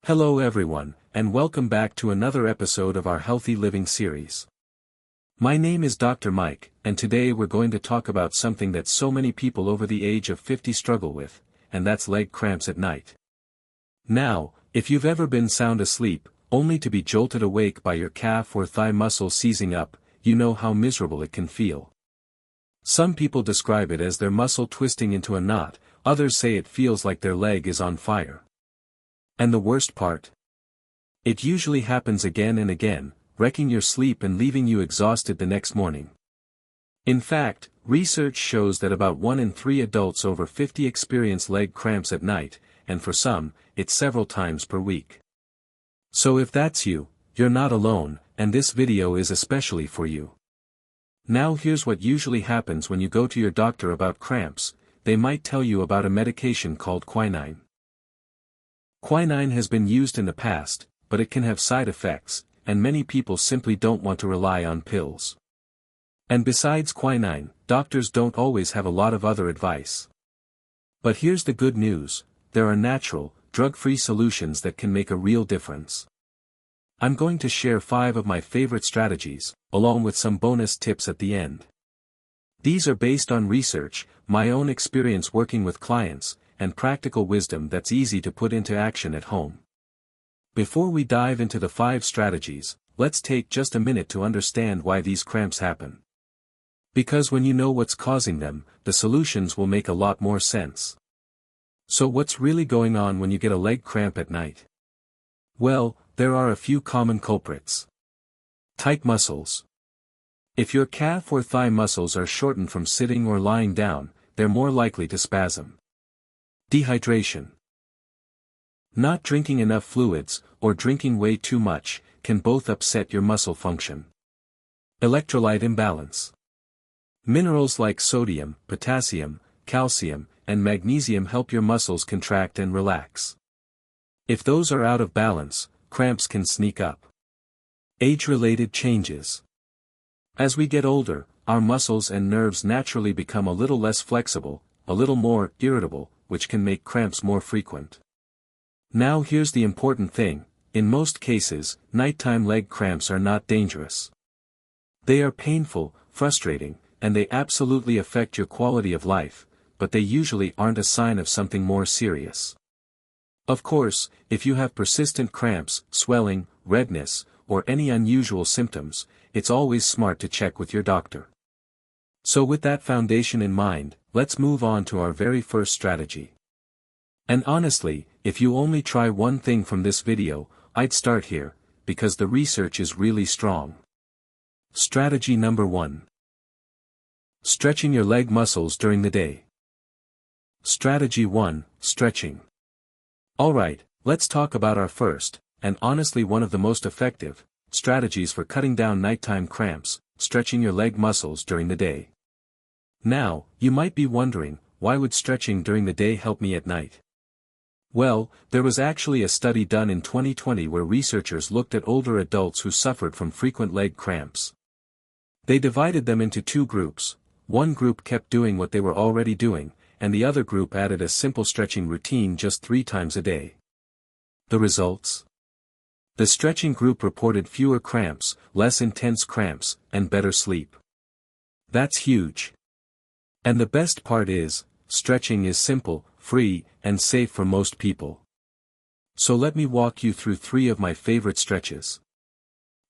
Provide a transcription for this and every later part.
Hello everyone, and welcome back to another episode of our Healthy Living series. My name is Dr. Mike, and today we're going to talk about something that so many people over the age of 50 struggle with, and that's leg cramps at night. Now, if you've ever been sound asleep, only to be jolted awake by your calf or thigh muscle seizing up, you know how miserable it can feel. Some people describe it as their muscle twisting into a knot, others say it feels like their leg is on fire. And the worst part? It usually happens again and again, wrecking your sleep and leaving you exhausted the next morning. In fact, research shows that about 1 in 3 adults over 50 experience leg cramps at night, and for some, it's several times per week. So if that's you, you're not alone, and this video is especially for you. Now here's what usually happens when you go to your doctor about cramps. They might tell you about a medication called quinine. Quinine has been used in the past, but it can have side effects, and many people simply don't want to rely on pills. And besides quinine, doctors don't always have a lot of other advice. But here's the good news: there are natural, drug-free solutions that can make a real difference. I'm going to share 5 of my favorite strategies, along with some bonus tips at the end. These are based on research, my own experience working with clients, and practical wisdom that's easy to put into action at home. Before we dive into the 5 strategies, let's take just a minute to understand why these cramps happen. Because when you know what's causing them, the solutions will make a lot more sense. So what's really going on when you get a leg cramp at night? Well, there are a few common culprits. Tight muscles. If your calf or thigh muscles are shortened from sitting or lying down, they're more likely to spasm. Dehydration. Not drinking enough fluids, or drinking way too much, can both upset your muscle function. Electrolyte imbalance. Minerals like sodium, potassium, calcium, and magnesium help your muscles contract and relax. If those are out of balance, cramps can sneak up. Age-related changes. As we get older, our muscles and nerves naturally become a little less flexible, a little more irritable, which can make cramps more frequent. Now here's the important thing: in most cases, nighttime leg cramps are not dangerous. They are painful, frustrating, and they absolutely affect your quality of life, but they usually aren't a sign of something more serious. Of course, if you have persistent cramps, swelling, redness, or any unusual symptoms, it's always smart to check with your doctor. So with that foundation in mind, let's move on to our very first strategy. And honestly, if you only try one thing from this video, I'd start here, because the research is really strong. Strategy number 1. Stretching your leg muscles during the day. Strategy 1, stretching. Alright, let's talk about our first, and honestly one of the most effective, strategies for cutting down nighttime cramps: stretching your leg muscles during the day. Now, you might be wondering, why would stretching during the day help me at night? Well, there was actually a study done in 2020 where researchers looked at older adults who suffered from frequent leg cramps. They divided them into 2 groups. One group kept doing what they were already doing, and the other group added a simple stretching routine just 3 times a day. The results? The stretching group reported fewer cramps, less intense cramps, and better sleep. That's huge. And the best part is, stretching is simple, free, and safe for most people. So let me walk you through 3 of my favorite stretches.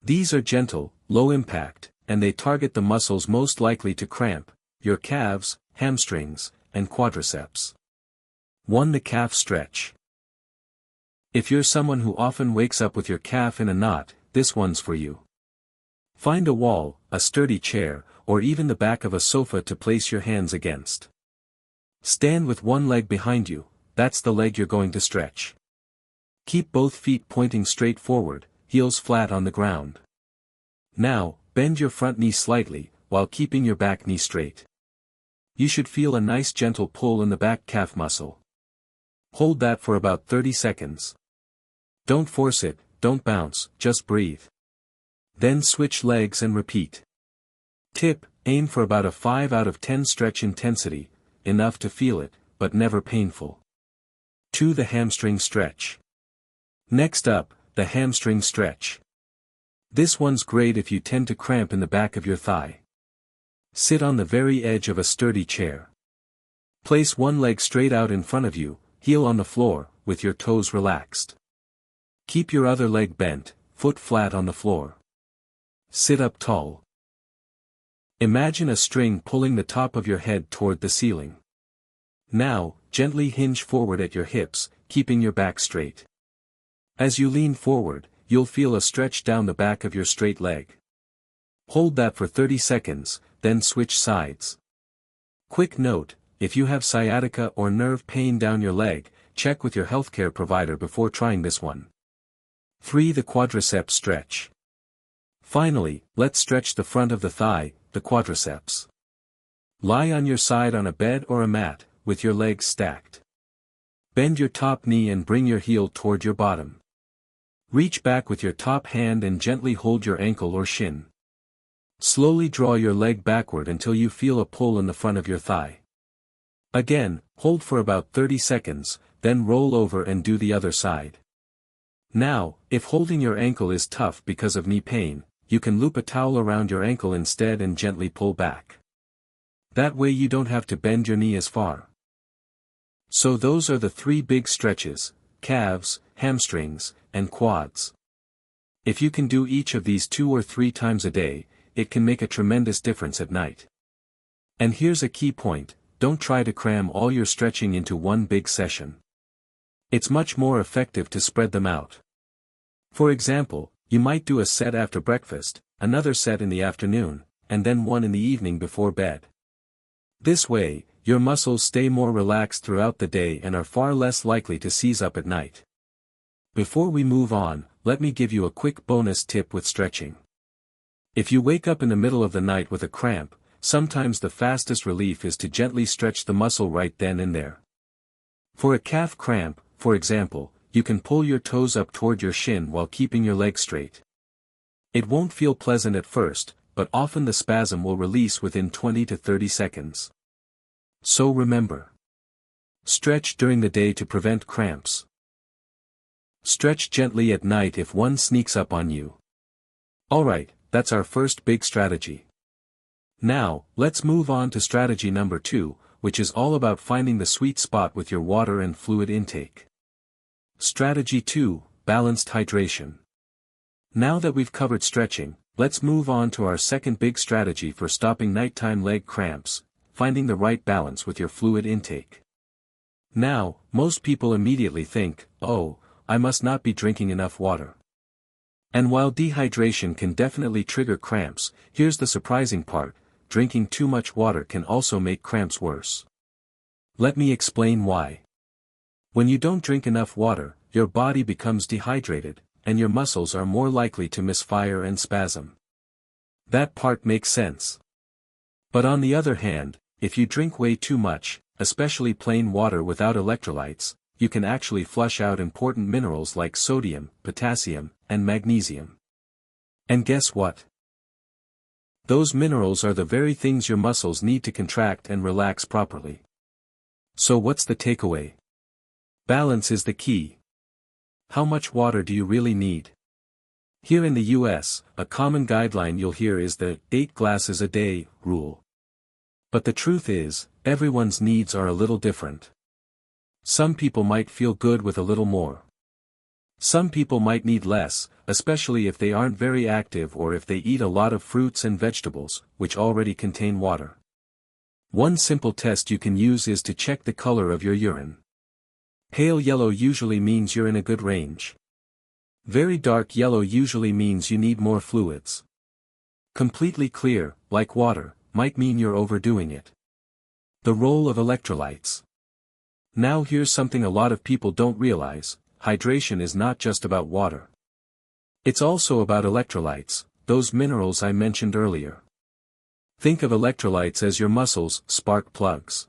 These are gentle, low impact, and they target the muscles most likely to cramp: your calves, hamstrings, and quadriceps. 1. The calf stretch. If you're someone who often wakes up with your calf in a knot, this one's for you. Find a wall, a sturdy chair, or even the back of a sofa to place your hands against. Stand with one leg behind you, that's the leg you're going to stretch. Keep both feet pointing straight forward, heels flat on the ground. Now, bend your front knee slightly, while keeping your back knee straight. You should feel a nice gentle pull in the back calf muscle. Hold that for about 30 seconds. Don't force it, don't bounce, just breathe. Then switch legs and repeat. Tip: aim for about a 5 out of 10 stretch intensity, enough to feel it, but never painful. 2. The hamstring stretch. Next up, the hamstring stretch. This one's great if you tend to cramp in the back of your thigh. Sit on the very edge of a sturdy chair. Place one leg straight out in front of you, heel on the floor, with your toes relaxed. Keep your other leg bent, foot flat on the floor. Sit up tall. Imagine a string pulling the top of your head toward the ceiling. Now, gently hinge forward at your hips, keeping your back straight. As you lean forward, you'll feel a stretch down the back of your straight leg. Hold that for 30 seconds, then switch sides. Quick note, if you have sciatica or nerve pain down your leg, check with your healthcare provider before trying this one. 3. The quadriceps stretch. Finally, let's stretch the front of the thigh, the quadriceps. Lie on your side on a bed or a mat, with your legs stacked. Bend your top knee and bring your heel toward your bottom. Reach back with your top hand and gently hold your ankle or shin. Slowly draw your leg backward until you feel a pull in the front of your thigh. Again, hold for about 30 seconds, then roll over and do the other side. Now, if holding your ankle is tough because of knee pain, you can loop a towel around your ankle instead and gently pull back. That way you don't have to bend your knee as far. So those are the 3 big stretches: calves, hamstrings, and quads. If you can do each of these 2 or 3 times a day, it can make a tremendous difference at night. And here's a key point: don't try to cram all your stretching into one big session. It's much more effective to spread them out. For example, you might do a set after breakfast, another set in the afternoon, and then one in the evening before bed. This way, your muscles stay more relaxed throughout the day and are far less likely to seize up at night. Before we move on, let me give you a quick bonus tip with stretching. If you wake up in the middle of the night with a cramp, sometimes the fastest relief is to gently stretch the muscle right then and there. For a calf cramp, for example, you can pull your toes up toward your shin while keeping your legs straight. It won't feel pleasant at first, but often the spasm will release within 20 to 30 seconds. So remember. Stretch during the day to prevent cramps. Stretch gently at night if one sneaks up on you. Alright, that's our first big strategy. Now, let's move on to strategy number 2, which is all about finding the sweet spot with your water and fluid intake. Strategy 2, balanced hydration. Now that we've covered stretching, let's move on to our second big strategy for stopping nighttime leg cramps: finding the right balance with your fluid intake. Now, most people immediately think, oh, I must not be drinking enough water. And while dehydration can definitely trigger cramps, here's the surprising part: drinking too much water can also make cramps worse. Let me explain why. When you don't drink enough water, your body becomes dehydrated, and your muscles are more likely to misfire and spasm. That part makes sense. But on the other hand, if you drink way too much, especially plain water without electrolytes, you can actually flush out important minerals like sodium, potassium, and magnesium. And guess what? Those minerals are the very things your muscles need to contract and relax properly. So what's the takeaway? Balance is the key. How much water do you really need? Here in the US, a common guideline you'll hear is the 8 glasses a day rule. But the truth is, everyone's needs are a little different. Some people might feel good with a little more. Some people might need less, especially if they aren't very active or if they eat a lot of fruits and vegetables, which already contain water. One simple test you can use is to check the color of your urine. Pale yellow usually means you're in a good range. Very dark yellow usually means you need more fluids. Completely clear, like water, might mean you're overdoing it. The role of electrolytes. Now here's something a lot of people don't realize: hydration is not just about water. It's also about electrolytes, those minerals I mentioned earlier. Think of electrolytes as your muscles' spark plugs.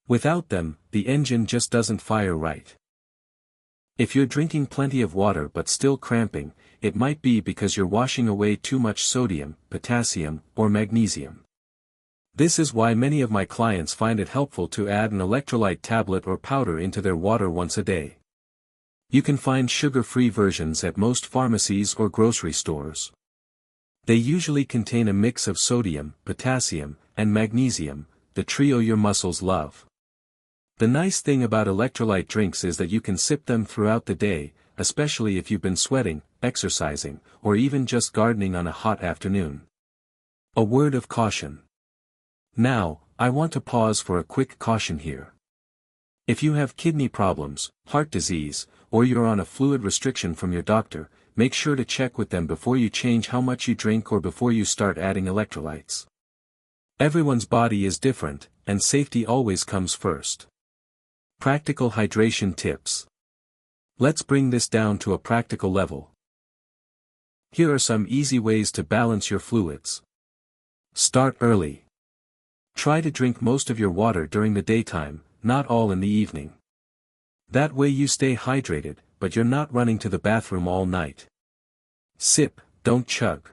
Without them, the engine just doesn't fire right. If you're drinking plenty of water but still cramping, it might be because you're washing away too much sodium, potassium, or magnesium. This is why many of my clients find it helpful to add an electrolyte tablet or powder into their water once a day. You can find sugar-free versions at most pharmacies or grocery stores. They usually contain a mix of sodium, potassium, and magnesium, the trio your muscles love. The nice thing about electrolyte drinks is that you can sip them throughout the day, especially if you've been sweating, exercising, or even just gardening on a hot afternoon. A word of caution. Now, I want to pause for a quick caution here. If you have kidney problems, heart disease, or you're on a fluid restriction from your doctor, make sure to check with them before you change how much you drink or before you start adding electrolytes. Everyone's body is different, and safety always comes first. Practical hydration tips. Let's bring this down to a practical level. Here are some easy ways to balance your fluids. Start early. Try to drink most of your water during the daytime, not all in the evening. That way you stay hydrated, but you're not running to the bathroom all night. Sip, don't chug.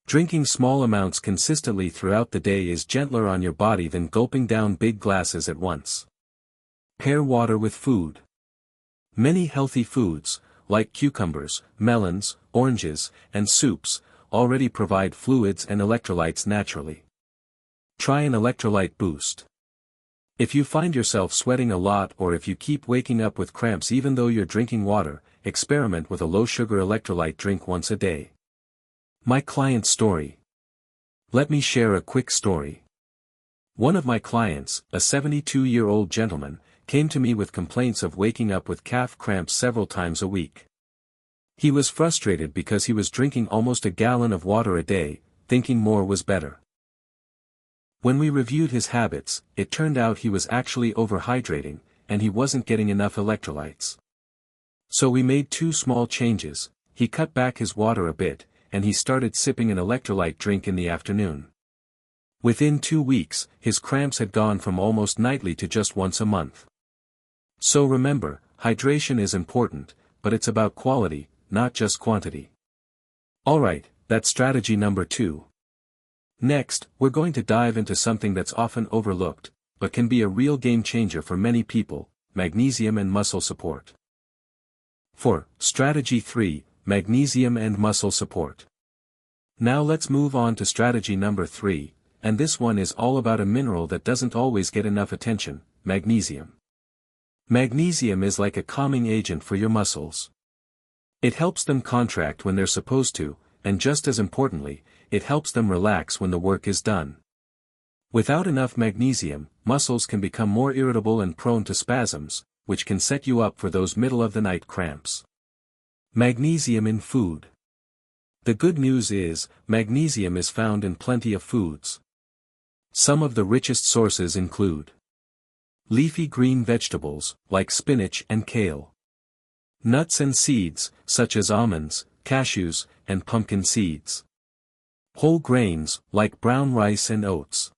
Drinking small amounts consistently throughout the day is gentler on your body than gulping down big glasses at once. Pair water with food. Many healthy foods, like cucumbers, melons, oranges, and soups, already provide fluids and electrolytes naturally. Try an electrolyte boost. If you find yourself sweating a lot or if you keep waking up with cramps even though you're drinking water, experiment with a low-sugar electrolyte drink once a day. My client's story. Let me share a quick story. One of my clients, a 72-year-old gentleman, came to me with complaints of waking up with calf cramps several times a week. He was frustrated because he was drinking almost a gallon of water a day, thinking more was better. When we reviewed his habits, it turned out he was actually overhydrating, and he wasn't getting enough electrolytes. So we made two small changes. He cut back his water a bit, and he started sipping an electrolyte drink in the afternoon. Within 2 weeks, his cramps had gone from almost nightly to just once a month. So remember, hydration is important, but it's about quality, not just quantity. Alright, that's strategy number 2. Next, we're going to dive into something that's often overlooked, but can be a real game changer for many people: magnesium and muscle support. For strategy 3, magnesium and muscle support. Now let's move on to strategy number 3, and this one is all about a mineral that doesn't always get enough attention: magnesium. Magnesium is like a calming agent for your muscles. It helps them contract when they're supposed to, and just as importantly, it helps them relax when the work is done. Without enough magnesium, muscles can become more irritable and prone to spasms, which can set you up for those middle-of-the-night cramps. Magnesium in food. The good news is, magnesium is found in plenty of foods. Some of the richest sources include leafy green vegetables, like spinach and kale. Nuts and seeds, such as almonds, cashews, and pumpkin seeds. Whole grains, like brown rice and oats.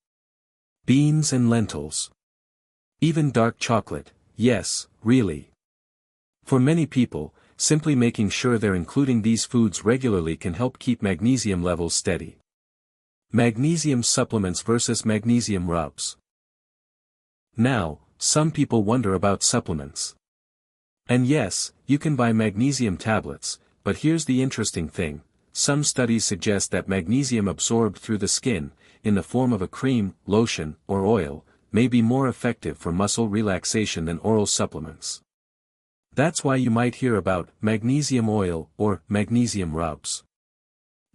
Beans and lentils. Even dark chocolate, yes, really. For many people, simply making sure they're including these foods regularly can help keep magnesium levels steady. Magnesium supplements versus magnesium rubs. Now, some people wonder about supplements. And yes, you can buy magnesium tablets, but here's the interesting thing: some studies suggest that magnesium absorbed through the skin, in the form of a cream, lotion, or oil, may be more effective for muscle relaxation than oral supplements. That's why you might hear about magnesium oil or magnesium rubs.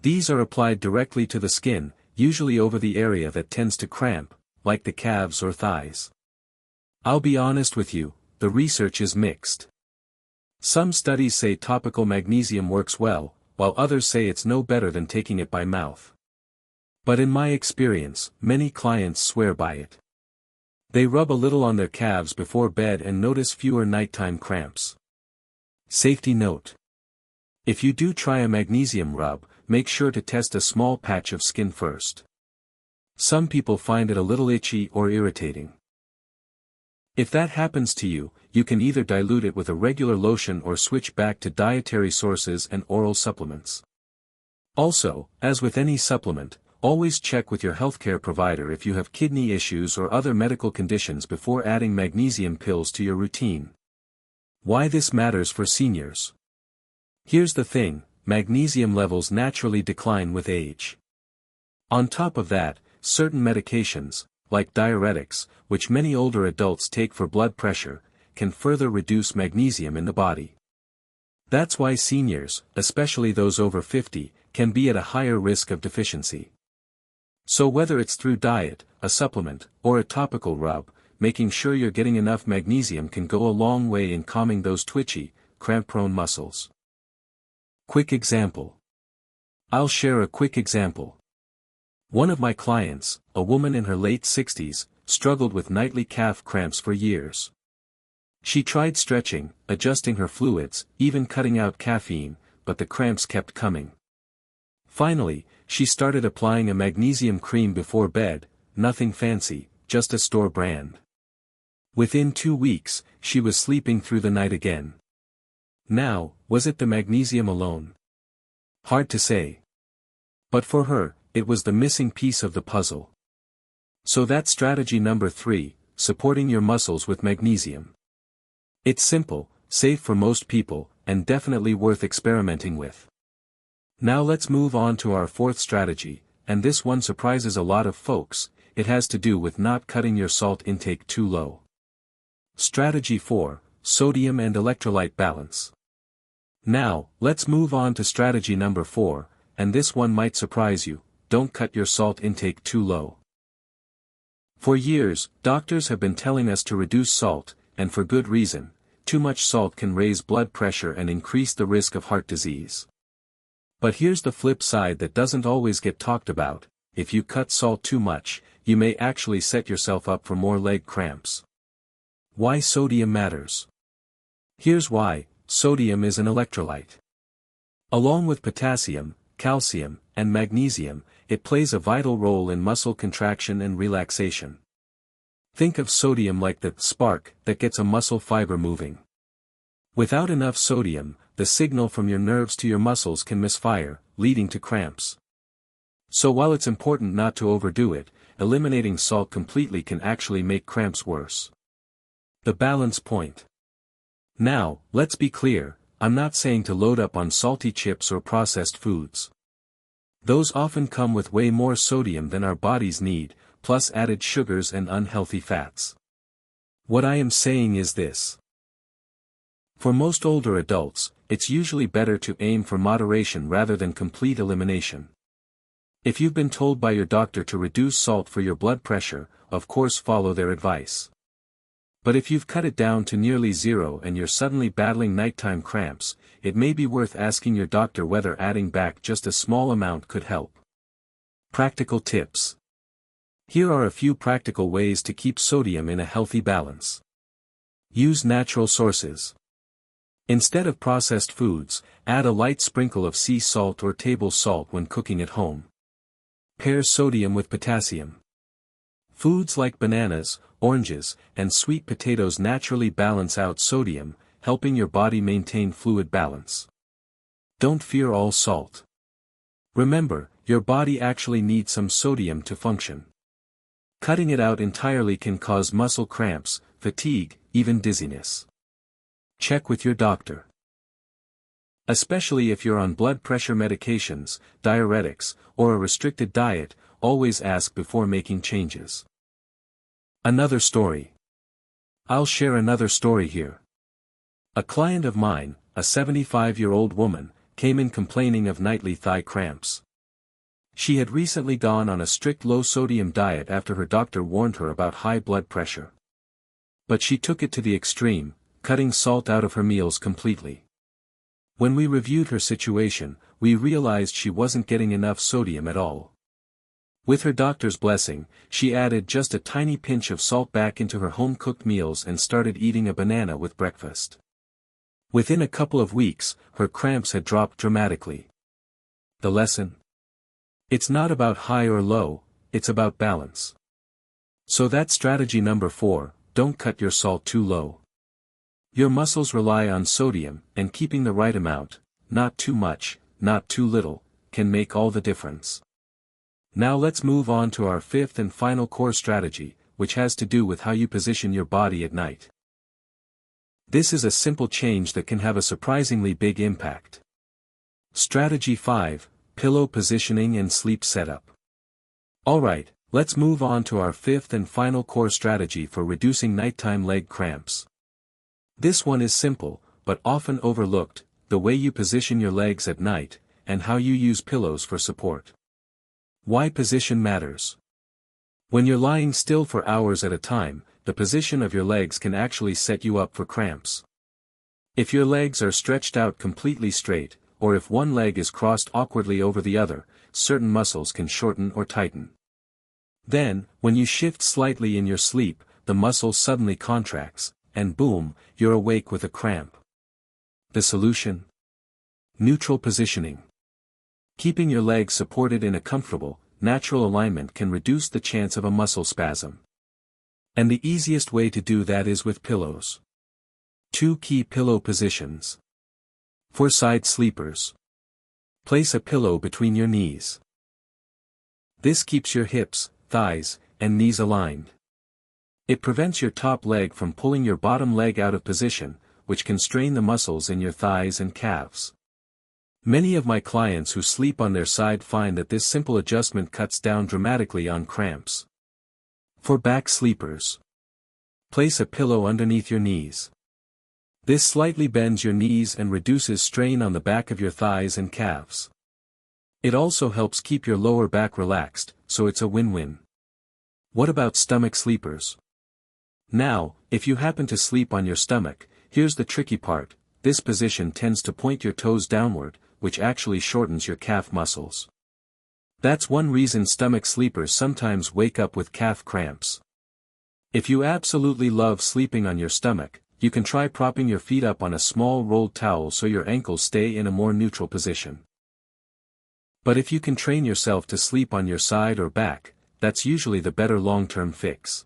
These are applied directly to the skin, usually over the area that tends to cramp, like the calves or thighs. I'll be honest with you, the research is mixed. Some studies say topical magnesium works well, while others say it's no better than taking it by mouth. But in my experience, many clients swear by it. They rub a little on their calves before bed and notice fewer nighttime cramps. Safety note: if you do try a magnesium rub, make sure to test a small patch of skin first. Some people find it a little itchy or irritating. If that happens to you, you can either dilute it with a regular lotion or switch back to dietary sources and oral supplements. Also, as with any supplement, always check with your healthcare provider if you have kidney issues or other medical conditions before adding magnesium pills to your routine. Why this matters for seniors. Here's the thing, magnesium levels naturally decline with age. On top of that, certain medications, like diuretics, which many older adults take for blood pressure, can further reduce magnesium in the body. That's why seniors, especially those over 50, can be at a higher risk of deficiency. So whether it's through diet, a supplement, or a topical rub, making sure you're getting enough magnesium can go a long way in calming those twitchy, cramp-prone muscles. Quick example. I'll share a quick example. One of my clients, a woman in her late 60s, struggled with nightly calf cramps for years. She tried stretching, adjusting her fluids, even cutting out caffeine, but the cramps kept coming. Finally, she started applying a magnesium cream before bed, nothing fancy, just a store brand. Within 2 weeks, she was sleeping through the night again. Now, was it the magnesium alone? Hard to say. But for her, it was the missing piece of the puzzle. So that's strategy number 3, supporting your muscles with magnesium. It's simple, safe for most people, and definitely worth experimenting with. Now let's move on to our 4th strategy, and this one surprises a lot of folks. It has to do with not cutting your salt intake too low. Strategy 4, sodium and electrolyte balance. Now, let's move on to strategy number 4, and this one might surprise you, don't cut your salt intake too low. For years, doctors have been telling us to reduce salt, and for good reason. Too much salt can raise blood pressure and increase the risk of heart disease. But here's the flip side that doesn't always get talked about: if you cut salt too much, you may actually set yourself up for more leg cramps. Why sodium matters? Here's why: sodium is an electrolyte. Along with potassium, calcium, and magnesium, it plays a vital role in muscle contraction and relaxation. Think of sodium like the spark that gets a muscle fiber moving. Without enough sodium, the signal from your nerves to your muscles can misfire, leading to cramps. So while it's important not to overdo it, eliminating salt completely can actually make cramps worse. The balance point. Now, let's be clear, I'm not saying to load up on salty chips or processed foods. Those often come with way more sodium than our bodies need, plus added sugars and unhealthy fats. What I am saying is this. For most older adults, it's usually better to aim for moderation rather than complete elimination. If you've been told by your doctor to reduce salt for your blood pressure, of course follow their advice. But if you've cut it down to nearly zero and you're suddenly battling nighttime cramps, it may be worth asking your doctor whether adding back just a small amount could help. Practical tips. Here are a few practical ways to keep sodium in a healthy balance. Use natural sources. Instead of processed foods, add a light sprinkle of sea salt or table salt when cooking at home. Pair sodium with potassium. Foods like bananas, oranges, and sweet potatoes naturally balance out sodium, helping your body maintain fluid balance. Don't fear all salt. Remember, your body actually needs some sodium to function. Cutting it out entirely can cause muscle cramps, fatigue, even dizziness. Check with your doctor. Especially if you're on blood pressure medications, diuretics, or a restricted diet, always ask before making changes. Another story. I'll share another story here. A client of mine, a 75-year-old woman, came in complaining of nightly thigh cramps. She had recently gone on a strict low-sodium diet after her doctor warned her about high blood pressure. But she took it to the extreme, cutting salt out of her meals completely. When we reviewed her situation, we realized she wasn't getting enough sodium at all. With her doctor's blessing, she added just a tiny pinch of salt back into her home-cooked meals and started eating a banana with breakfast. Within a couple of weeks, her cramps had dropped dramatically. The lesson? It's not about high or low, it's about balance. So that's strategy number 4, don't cut your salt too low. Your muscles rely on sodium, and keeping the right amount, not too much, not too little, can make all the difference. Now let's move on to our 5th and final core strategy, which has to do with how you position your body at night. This is a simple change that can have a surprisingly big impact. Strategy 5, Pillow Positioning and Sleep Setup. Alright, let's move on to our fifth and final core strategy for reducing nighttime leg cramps. This one is simple, but often overlooked: the way you position your legs at night, and how you use pillows for support. Why position matters. When you're lying still for hours at a time, the position of your legs can actually set you up for cramps. If your legs are stretched out completely straight, or if one leg is crossed awkwardly over the other, certain muscles can shorten or tighten. Then, when you shift slightly in your sleep, the muscle suddenly contracts, and boom, you're awake with a cramp. The solution? Neutral positioning. Keeping your legs supported in a comfortable, natural alignment can reduce the chance of a muscle spasm. And the easiest way to do that is with pillows. 2 key pillow positions. For side sleepers. Place a pillow between your knees. This keeps your hips, thighs, and knees aligned. It prevents your top leg from pulling your bottom leg out of position, which can strain the muscles in your thighs and calves. Many of my clients who sleep on their side find that this simple adjustment cuts down dramatically on cramps. For back sleepers. Place a pillow underneath your knees. This slightly bends your knees and reduces strain on the back of your thighs and calves. It also helps keep your lower back relaxed, so it's a win-win. What about stomach sleepers? Now, if you happen to sleep on your stomach, here's the tricky part: this position tends to point your toes downward, which actually shortens your calf muscles. That's one reason stomach sleepers sometimes wake up with calf cramps. If you absolutely love sleeping on your stomach, you can try propping your feet up on a small rolled towel so your ankles stay in a more neutral position. But if you can train yourself to sleep on your side or back, that's usually the better long-term fix.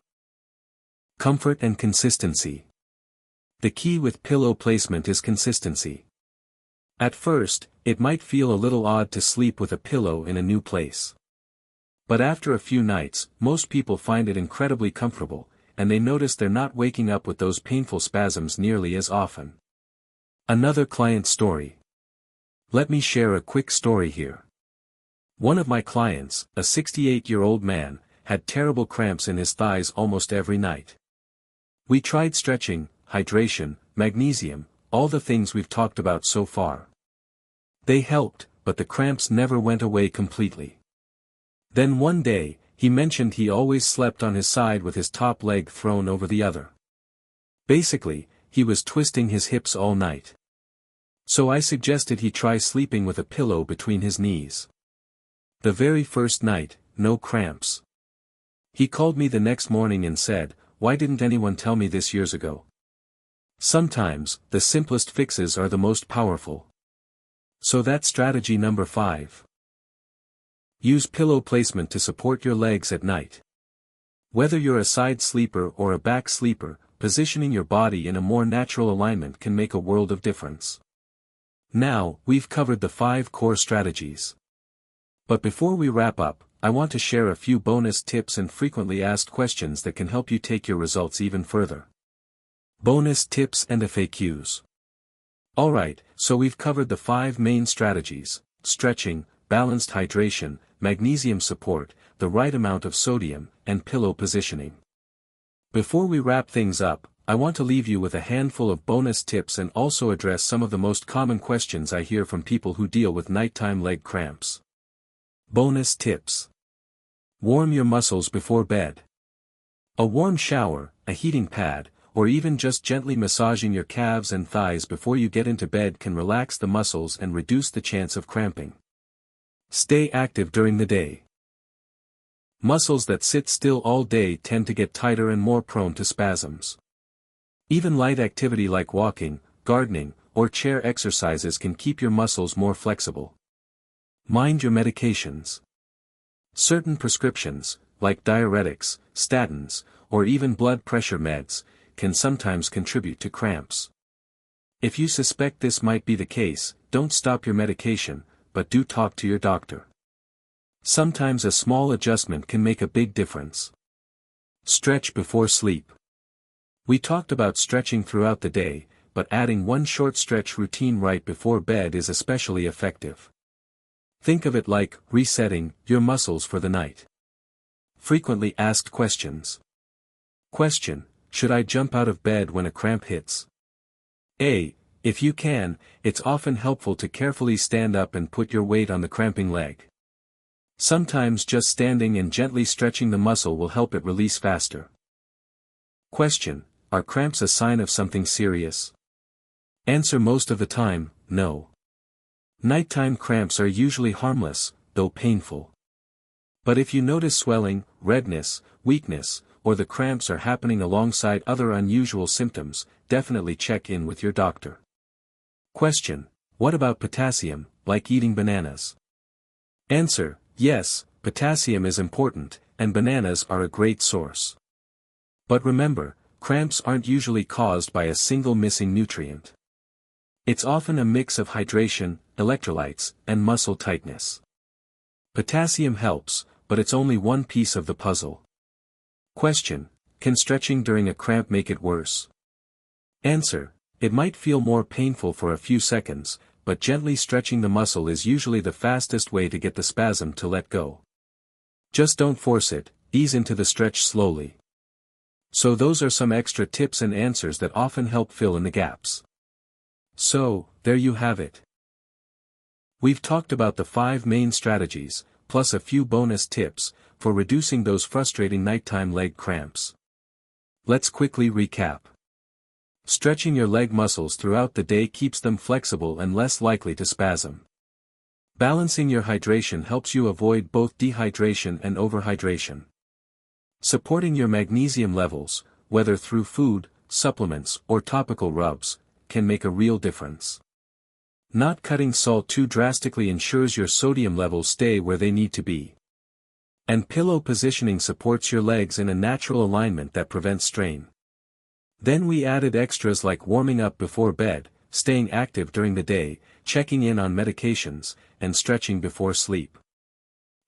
Comfort and consistency. The key with pillow placement is consistency. At first, it might feel a little odd to sleep with a pillow in a new place. But after a few nights, most people find it incredibly comfortable, and they notice they're not waking up with those painful spasms nearly as often. Another client story. Let me share a quick story here. One of my clients, a 68-year-old man, had terrible cramps in his thighs almost every night. We tried stretching, hydration, magnesium, all the things we've talked about so far. They helped, but the cramps never went away completely. Then one day, he mentioned he always slept on his side with his top leg thrown over the other. Basically, he was twisting his hips all night. So I suggested he try sleeping with a pillow between his knees. The very first night, no cramps. He called me the next morning and said, "Why didn't anyone tell me this years ago?" Sometimes, the simplest fixes are the most powerful. So that's strategy number 5. Use pillow placement to support your legs at night. Whether you're a side sleeper or a back sleeper, positioning your body in a more natural alignment can make a world of difference. Now, we've covered the 5 core strategies. But before we wrap up, I want to share a few bonus tips and frequently asked questions that can help you take your results even further. Bonus tips and FAQs. Alright, so we've covered the 5 main strategies: stretching, balanced hydration, magnesium support, the right amount of sodium, and pillow positioning. Before we wrap things up, I want to leave you with a handful of bonus tips and also address some of the most common questions I hear from people who deal with nighttime leg cramps. Bonus tips. Warm your muscles before bed. A warm shower, a heating pad, or even just gently massaging your calves and thighs before you get into bed can relax the muscles and reduce the chance of cramping. Stay active during the day. Muscles that sit still all day tend to get tighter and more prone to spasms. Even light activity like walking, gardening, or chair exercises can keep your muscles more flexible. Mind your medications. Certain prescriptions, like diuretics, statins, or even blood pressure meds, can sometimes contribute to cramps. If you suspect this might be the case, don't stop your medication, but do talk to your doctor. Sometimes a small adjustment can make a big difference. Stretch before sleep. We talked about stretching throughout the day, but adding one short stretch routine right before bed is especially effective. Think of it like resetting your muscles for the night. Frequently asked questions. Question: should I jump out of bed when a cramp hits? A. If you can, it's often helpful to carefully stand up and put your weight on the cramping leg. Sometimes just standing and gently stretching the muscle will help it release faster. Question: are cramps a sign of something serious? Answer: most of the time, no. Nighttime cramps are usually harmless, though painful. But if you notice swelling, redness, weakness, or the cramps are happening alongside other unusual symptoms, definitely check in with your doctor. Question: what about potassium, like eating bananas? Answer: yes, potassium is important, and bananas are a great source. But remember, cramps aren't usually caused by a single missing nutrient. It's often a mix of hydration, electrolytes, and muscle tightness. Potassium helps, but it's only one piece of the puzzle. Question: can stretching during a cramp make it worse? Answer: it might feel more painful for a few seconds, but gently stretching the muscle is usually the fastest way to get the spasm to let go. Just don't force it, ease into the stretch slowly. So those are some extra tips and answers that often help fill in the gaps. So, there you have it. We've talked about the 5 main strategies, plus a few bonus tips, for reducing those frustrating nighttime leg cramps. Let's quickly recap. Stretching your leg muscles throughout the day keeps them flexible and less likely to spasm. Balancing your hydration helps you avoid both dehydration and overhydration. Supporting your magnesium levels, whether through food, supplements, or topical rubs, can make a real difference. Not cutting salt too drastically ensures your sodium levels stay where they need to be. And pillow positioning supports your legs in a natural alignment that prevents strain. Then we added extras like warming up before bed, staying active during the day, checking in on medications, and stretching before sleep.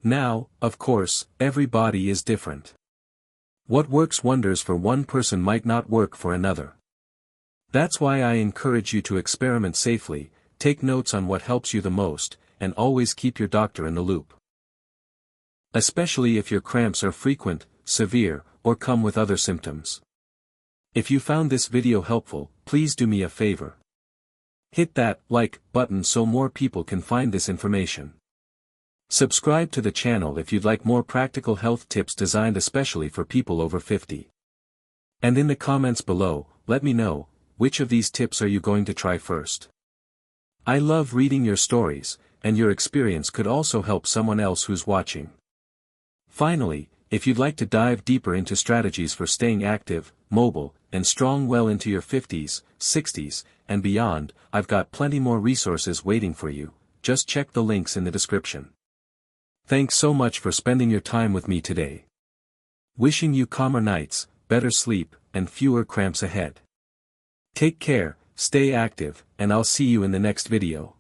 Now, of course, every body is different. What works wonders for one person might not work for another. That's why I encourage you to experiment safely, take notes on what helps you the most, and always keep your doctor in the loop. Especially if your cramps are frequent, severe, or come with other symptoms. If you found this video helpful, please do me a favor. Hit that like button so more people can find this information. Subscribe to the channel if you'd like more practical health tips designed especially for people over 50. And in the comments below, let me know, which of these tips are you going to try first? I love reading your stories, and your experience could also help someone else who's watching. Finally, if you'd like to dive deeper into strategies for staying active, mobile, and strong well into your 50s, 60s, and beyond, I've got plenty more resources waiting for you, just check the links in the description. Thanks so much for spending your time with me today. Wishing you calmer nights, better sleep, and fewer cramps ahead. Take care, stay active, and I'll see you in the next video.